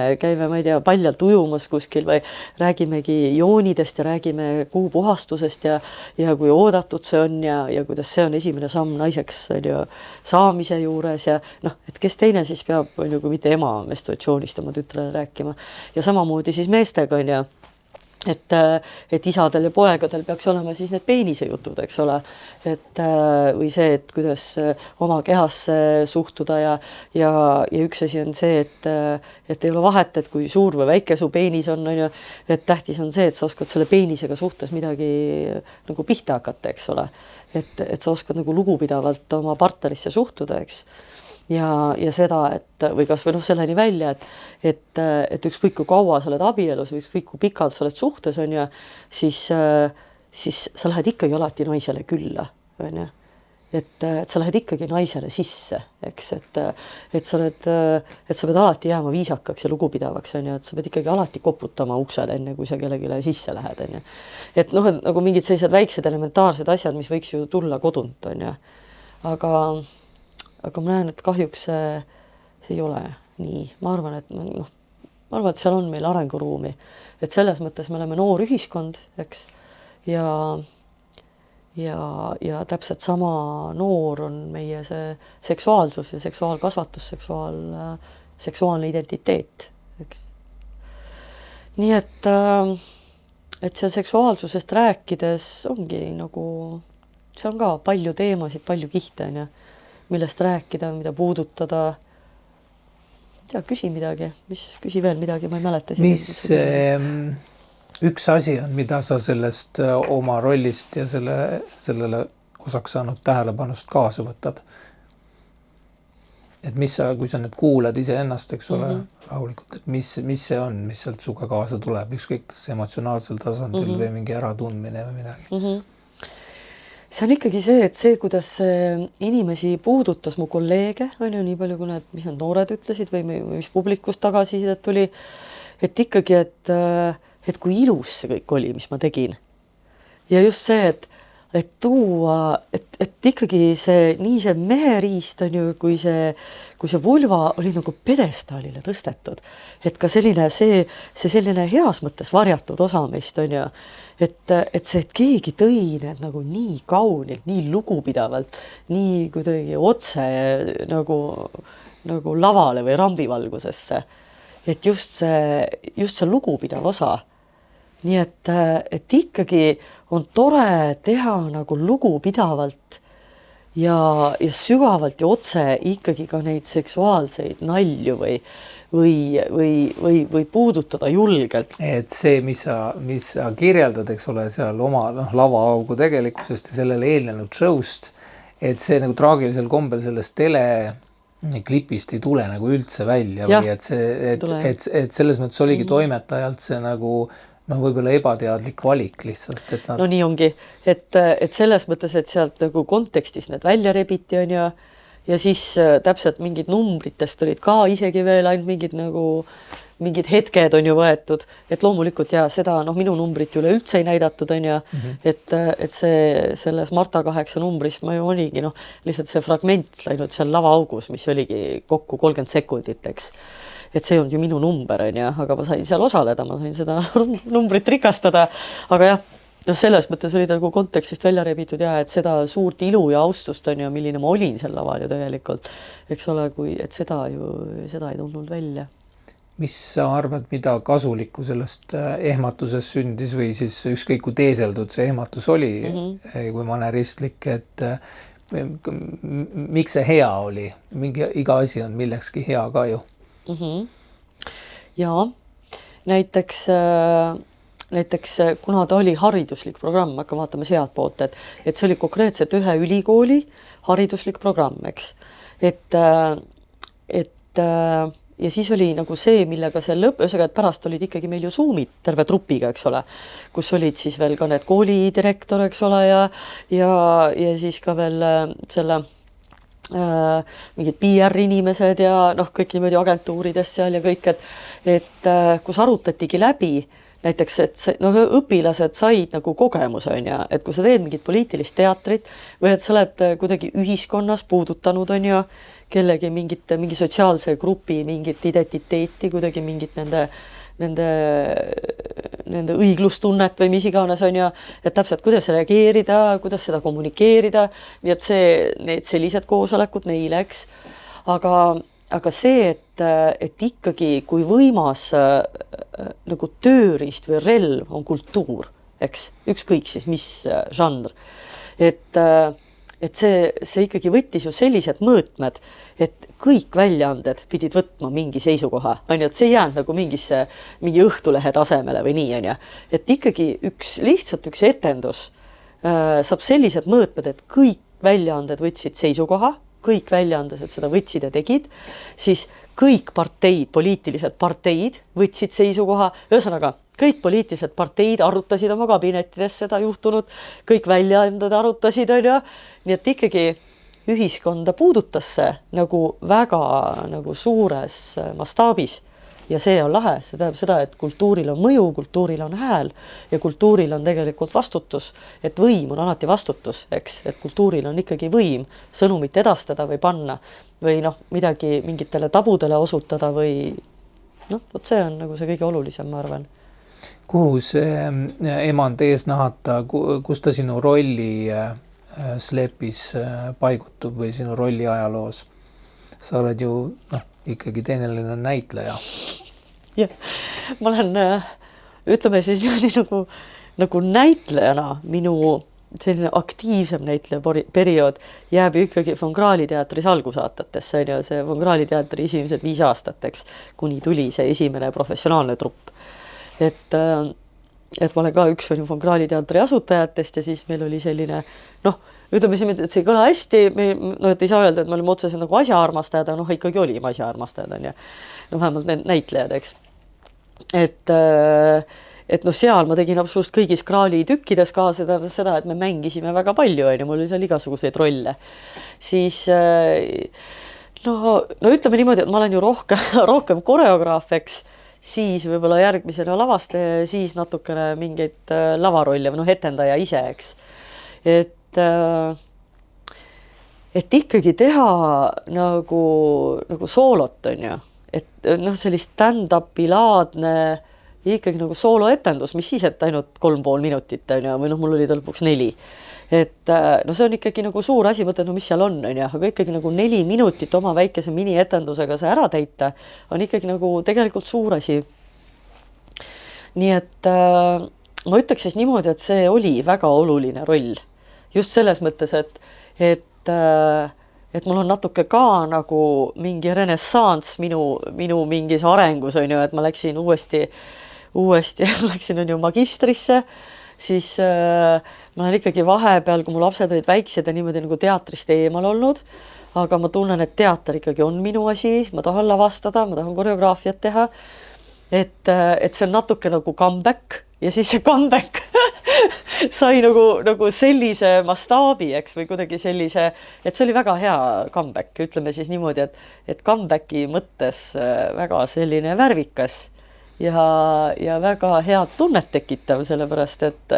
ma ei tea, paljalt ujumas kuskil või räägimegi joonidest ja räägime kuupuhastusest ja kui oodatud see on ja kuidas see on esimene samm naiseks, on ju, saamise juures ja et kes teine siis peab, on ju, kui mitte ema menstruatsioonist oma tütrele rääkima ja samamoodi siis meestega, on ju, et isadel ja poegadel peaks olema siis need peenise jutud, eks ole, või see, et kuidas oma kehasse suhtuda ja üks asi on see, et ei ole vahet, et kui suur või väike su peenis on ju, et tähtis on see, et sa oskad selle peenisega suhtes midagi nagu pihta hakata, eks ole, et sa oskad nagu lugupidavalt oma partnerisse suhtuda, eks. Ja seda, et või kas või selleni välja, et ükskõik kui kaua sa oled abielus või ükskõik kui pikalt sa oled suhtes, on ju, siis sa lähed ikkagi alati naisele külla, on ju. Et sa lähed ikkagi naisele sisse, eks, et sa pead alati jääma viisakaks ja lugupidavaks, on ju, et sa pead ikkagi alati koputama uksele, enne kui sa kellegile sisse lähed, on ju. Et nagu mingid sellised väiksed elementaarsed asjad, mis võiks ju tulla kodunt, on ju. Aga ma näen, et kahjuks see ei ole nii. Ma arvan, et seal on meil arenguruumi. Et selles mõttes me oleme noor ühiskond, eks. ja täpselt sama noor on meie see seksuaalsus ja seksuaalkasvatus, seksuaalne identiteet, eks. Nii et see seksuaalsusest rääkides ongi nagu, see on ka palju teemasid, palju kihte, millest rääkida, mida puudutada. Küsi midagi, küsi veel midagi, ma ei mäleta. Mis üks asi on, mida sa sellest oma rollist ja sellele osaks saanud tähelepanust kaasa võtad? Et mis sa, kui sa nüüd kuulad iseennast, eks ole, rahulikult, et mis see on, mis sealt suga kaasa tuleb, ükskõik kas emotsionaalsel tasandil või mingi äratundmine või midagi? See on ikkagi see, et see, kuidas inimesi puudutas mu kolleege, on ju nii palju, kui mis need noored ütlesid või mis publikust tagasisidet tuli, et ikkagi, et kui ilus see kõik oli, mis ma tegin. Ja just see, et tuua, et ikkagi see, nii see meheriist on ju, kui see vulva oli nagu pedestaalile tõstetud, et ka selline see selline heas mõttes varjatud osa meist on ju, et see, et keegi tõi need nagu nii kaunilt, nii lugupidavalt, nii kuidagi otse nagu lavale või rambivalgusesse, et just see lugupidav osa. Nii et ikkagi on tore teha nagu lugupidavalt ja sügavalt ja otse ikkagi ka neid seksuaalseid nalju või puudutada julgelt. Et see, mis sa kirjeldad, eks ole, seal oma lavaaugu tegelikkusest ja sellele eelnenud showst, et see nagu traagilisel kombel sellest teleklipist ei tule nagu üldse välja või et selles mõttes oligi toimetajalt see nagu võib-olla ebateadlik valik lihtsalt. Et No nii ongi, et selles mõttes, et sealt nagu kontekstis need välja rebiti on ja siis täpselt mingid numbritest olid ka isegi veel ainult mingid hetked on ju võetud, et loomulikult seda minu numbrit ju üldse ei näidatud on ju, et see selles Marta 8 numbris ma ju oligi lihtsalt see fragment läinud seal lavaaugus, mis oligi kokku 30 sekundit, eks. Et see on ju minu number on ju, aga ma sain seal osaleda, ma sain seda numbrit rikastada, aga jah, selles mõttes oli nagu kontekstist välja rebitud et seda suurt ilu ja austust on ju, milline ma olin seal laval ju tegelikult, eks ole, et seda ei tulnud välja. Mis sa arvad, mida kasulikku sellest ehmatusest sündis või siis ükskõik kui teeseldud see ehmatus oli, kui maneristlik, et miks see hea oli? Iga asi on millekski hea ka ju. Ja näiteks kuna ta oli hariduslik programm, hakka vaatama sealt poolt, et see oli konkreetselt ühe ülikooli hariduslik programm, eks. Ja siis oli nagu see, millega see ühesõnaga, et pärast olid ikkagi meil ju Zoomid terve trupiga, eks ole, kus olid siis veel ka need koolidirektor, eks ole, ja siis ka veel selle mingid PR-inimesed ja kõik niimoodi agentuurides seal ja kõik, et kus arutatigi läbi näiteks, et õpilased said nagu kogemuse on ju, et kui sa teed mingit poliitilist teatrit või et sa oled kuidagi ühiskonnas puudutanud on ju, kellegi mingi sotsiaalse grupi mingit identiteeti, kuidagi mingit nende õiglustunnet või mis iganes on ju, et täpselt kuidas reageerida, kuidas seda kommunikeerida, nii et need sellised koosolekud neile, eks. Aga see, et ikkagi kui võimas nagu tööriist või relv on kultuur, eks, ükskõik siis mis žanr, et see ikkagi võttis ju sellised mõõtmed, et kõik väljaanded pidid võtma mingi seisukoha, on ju, et see ei jäänud nagu mingi Õhtulehe tasemele või nii, on ju. Et ikkagi lihtsalt üks etendus saab sellised mõõtmed, et kõik väljaanded võtsid seisukoha, kõik väljaandesed seda võtsid ja tegid, siis kõik parteid, poliitilised parteid võtsid seisukoha, ühesõnaga, kõik poliitilised parteid arutasid oma kabinettides seda juhtunud, kõik väljaanded arutasid, on ju, nii et ikkagi ühiskonda puudutas see nagu väga nagu suures mastaabis ja see on lahe, see tähendab seda, et kultuuril on mõju, kultuuril on hääl ja kultuuril on tegelikult vastutus, et võim on alati vastutus, eks, et kultuuril on ikkagi võim sõnumit edastada või panna või midagi mingitele tabudele osutada või vot see on nagu see kõige olulisem, ma arvan. kuhu see Emand eesnahata, kus ta sinu rolli slepis paigutub või sinu rolli ajaloos? Sa oled ju ikkagi teineline näitleja. Jah, ma olen, ütleme siis nagu näitlejana minu selline aktiivsem näitleja periood jääb ikkagi Von Krahli teatris algusaatatesse, on ju see Von Krahli teatri esimesed 5 aastat, eks, kuni tuli see esimene professionaalne trupp. Et ma olen ka üks Von Krahli teatri asutajatest ja siis meil oli selline, ütleme siin, et see ei kõla hästi, et ei saa öelda, et me olime otseselt nagu asjaarmastajad, aga ikkagi olime asjaarmastajad, on ju. Vähemalt need näitlejad, eks. Et seal ma tegin absoluutselt kõigis Krahli tükkides kaasa, seda, et me mängisime väga palju, on ju, mul oli seal igasuguseid rolle. Siis, ütleme niimoodi, et ma olen ju rohkem koreograaf, eks, siis võib-olla järgmisena lavastaja, siis natukene mingeid lavarolle või etendaja ise, eks. Et ikkagi teha nagu soolot, on ju. Et sellist stand-upi laadne ikkagi nagu sooloetendus, mis siis, et ainult 3,5 minutit, on ju, või mul oli lõpuks 4. Et see on ikkagi nagu suur asi, mõtled, mis seal on ju, aga ikkagi nagu 4 minutit oma väikese minietendusega see ära täita, on ikkagi nagu tegelikult suur asi. Nii et ma ütleks siis niimoodi, et see oli väga oluline roll. Just selles mõttes, et mul on natuke ka nagu mingi renessanss minu mingis arengus, on ju, et ma läksin uuesti läksin on ju magistrisse, siis ma olen ikkagi vahepeal, kui mu lapsed olid väiksed ja niimoodi nagu teatrist eemal olnud, aga ma tunnen, et teater ikkagi on minu asi, ma tahan lavastada, ma tahan koreograafiat teha, et see on natuke nagu comeback ja siis see comeback sai nagu sellise mastaabi, eks, või kuidagi sellise, et see oli väga hea comeback, ütleme siis niimoodi, et comebacki mõttes väga selline värvikas ja väga head tunnet tekitav, sellepärast, et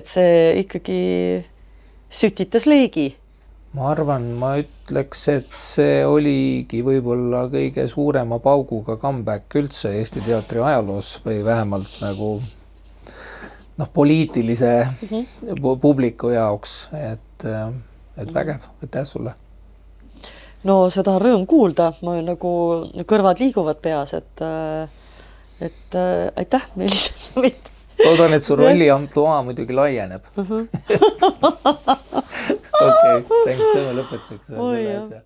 see ikkagi sütitas leegi. Ma arvan, ma ütleks, et see oligi võib-olla kõige suurema pauguga comeback üldse Eesti teatri ajaloos või vähemalt nagu poliitilise publiku jaoks, et vägev, aitäh sulle. No seda on rõõm kuulda, ma nagu kõrvad liiguvad peas, et aitäh, Meelis, sa mind. Loodan, et su rolli ampluaa muidugi laieneb. Okei, thanks, lõpetuseks selle asja.